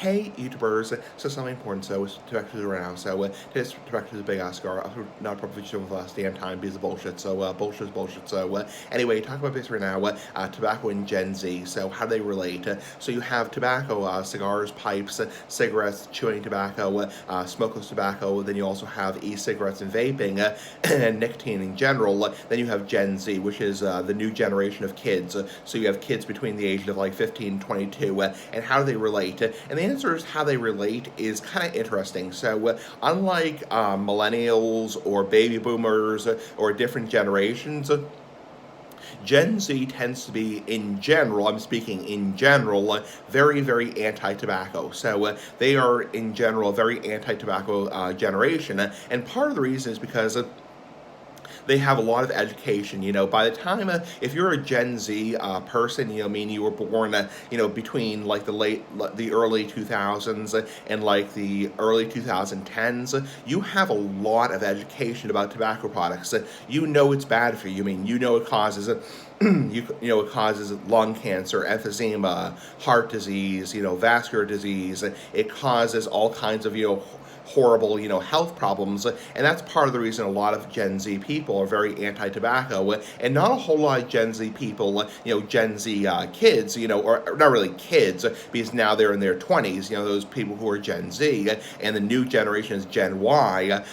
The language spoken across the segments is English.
Hey YouTubers, so something important, so it's tobacco right now, so today's tobacco is a big ass cigar, not a proposition of last damn time because of bullshit, so bullshit is bullshit, so anyway, talk about this right now, tobacco and Gen Z, so how do they relate? So you have tobacco, cigars, pipes, cigarettes, chewing tobacco, smokeless tobacco, then you also have e-cigarettes and vaping, and nicotine in general, then you have Gen Z, which is the new generation of kids, so you have kids between the ages of like 15 and 22, and how do they relate? And the answer is how they relate is kind of interesting. So unlike millennials or baby boomers or different generations, Gen Z tends to be, in general, I'm speaking in general, very, very anti-tobacco. So they are, in general, a very anti-tobacco generation. And part of the reason is because they have a lot of education. By the time, if you're a Gen Z person, mean you were born, between like the early 2000s and like the early 2010s, you have a lot of education about tobacco products. You know it's bad for you. It causes it causes lung cancer, emphysema, heart disease, vascular disease. It causes all kinds of, horrible, health problems, and that's part of the reason a lot of Gen Z people are very anti-tobacco, and not a whole lot of Gen Z people, Gen Z kids, or not really kids, because now they're in their 20s, those people who are Gen Z, and the new generation is Gen Y.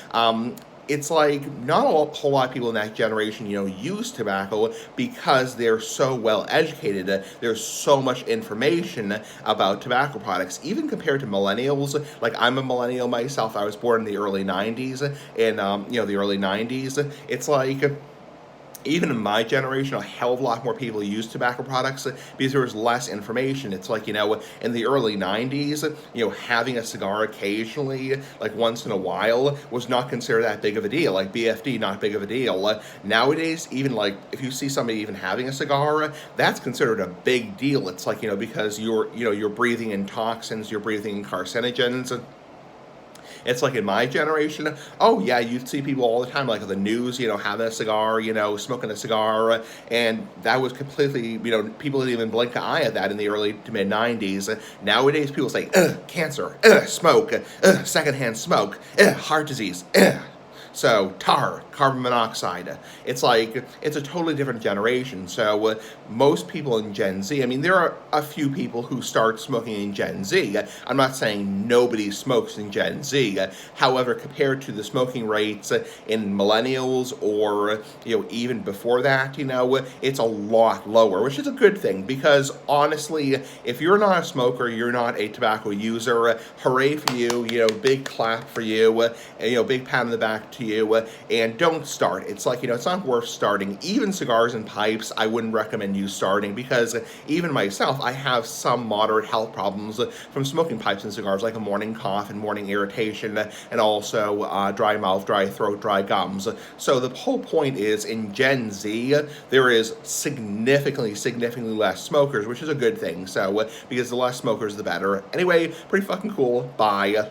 It's like not a whole lot of people in that generation, use tobacco because they're so well educated. There's so much information about tobacco products, even compared to millennials. Like I'm a millennial myself. I was born in the early 90s, and the early 90s. It's like even in my generation, a hell of a lot more people use tobacco products because there was less information. It's like, in the early 90s, having a cigar occasionally, like once in a while, was not considered that big of a deal. Like BFD, not big of a deal. Nowadays, even like if you see somebody even having a cigar, that's considered a big deal. It's like, because you're breathing in toxins, you're breathing in carcinogens. It's like in my generation, oh yeah, you'd see people all the time, like on the news, having a cigar, smoking a cigar, and that was completely, people didn't even blink an eye at that in the early to mid 90s. Nowadays, people say, cancer, smoke, secondhand smoke, heart disease, so tar, carbon monoxide. It's like, it's a totally different generation. So most people in Gen Z, there are a few people who start smoking in Gen Z. I'm not saying nobody smokes in Gen Z. However, compared to the smoking rates in millennials or, even before that, it's a lot lower, which is a good thing because honestly, if you're not a smoker, you're not a tobacco user, hooray for you, big clap for you, big pat on the back to you, and don't start. It's like, it's not worth starting. Even cigars and pipes, I wouldn't recommend you starting because even myself, I have some moderate health problems from smoking pipes and cigars, like a morning cough and morning irritation, and also dry mouth, dry throat, dry gums. So the whole point is, in Gen Z, there is significantly less smokers, which is a good thing. So because the less smokers, the better. Anyway, pretty fucking cool. Bye.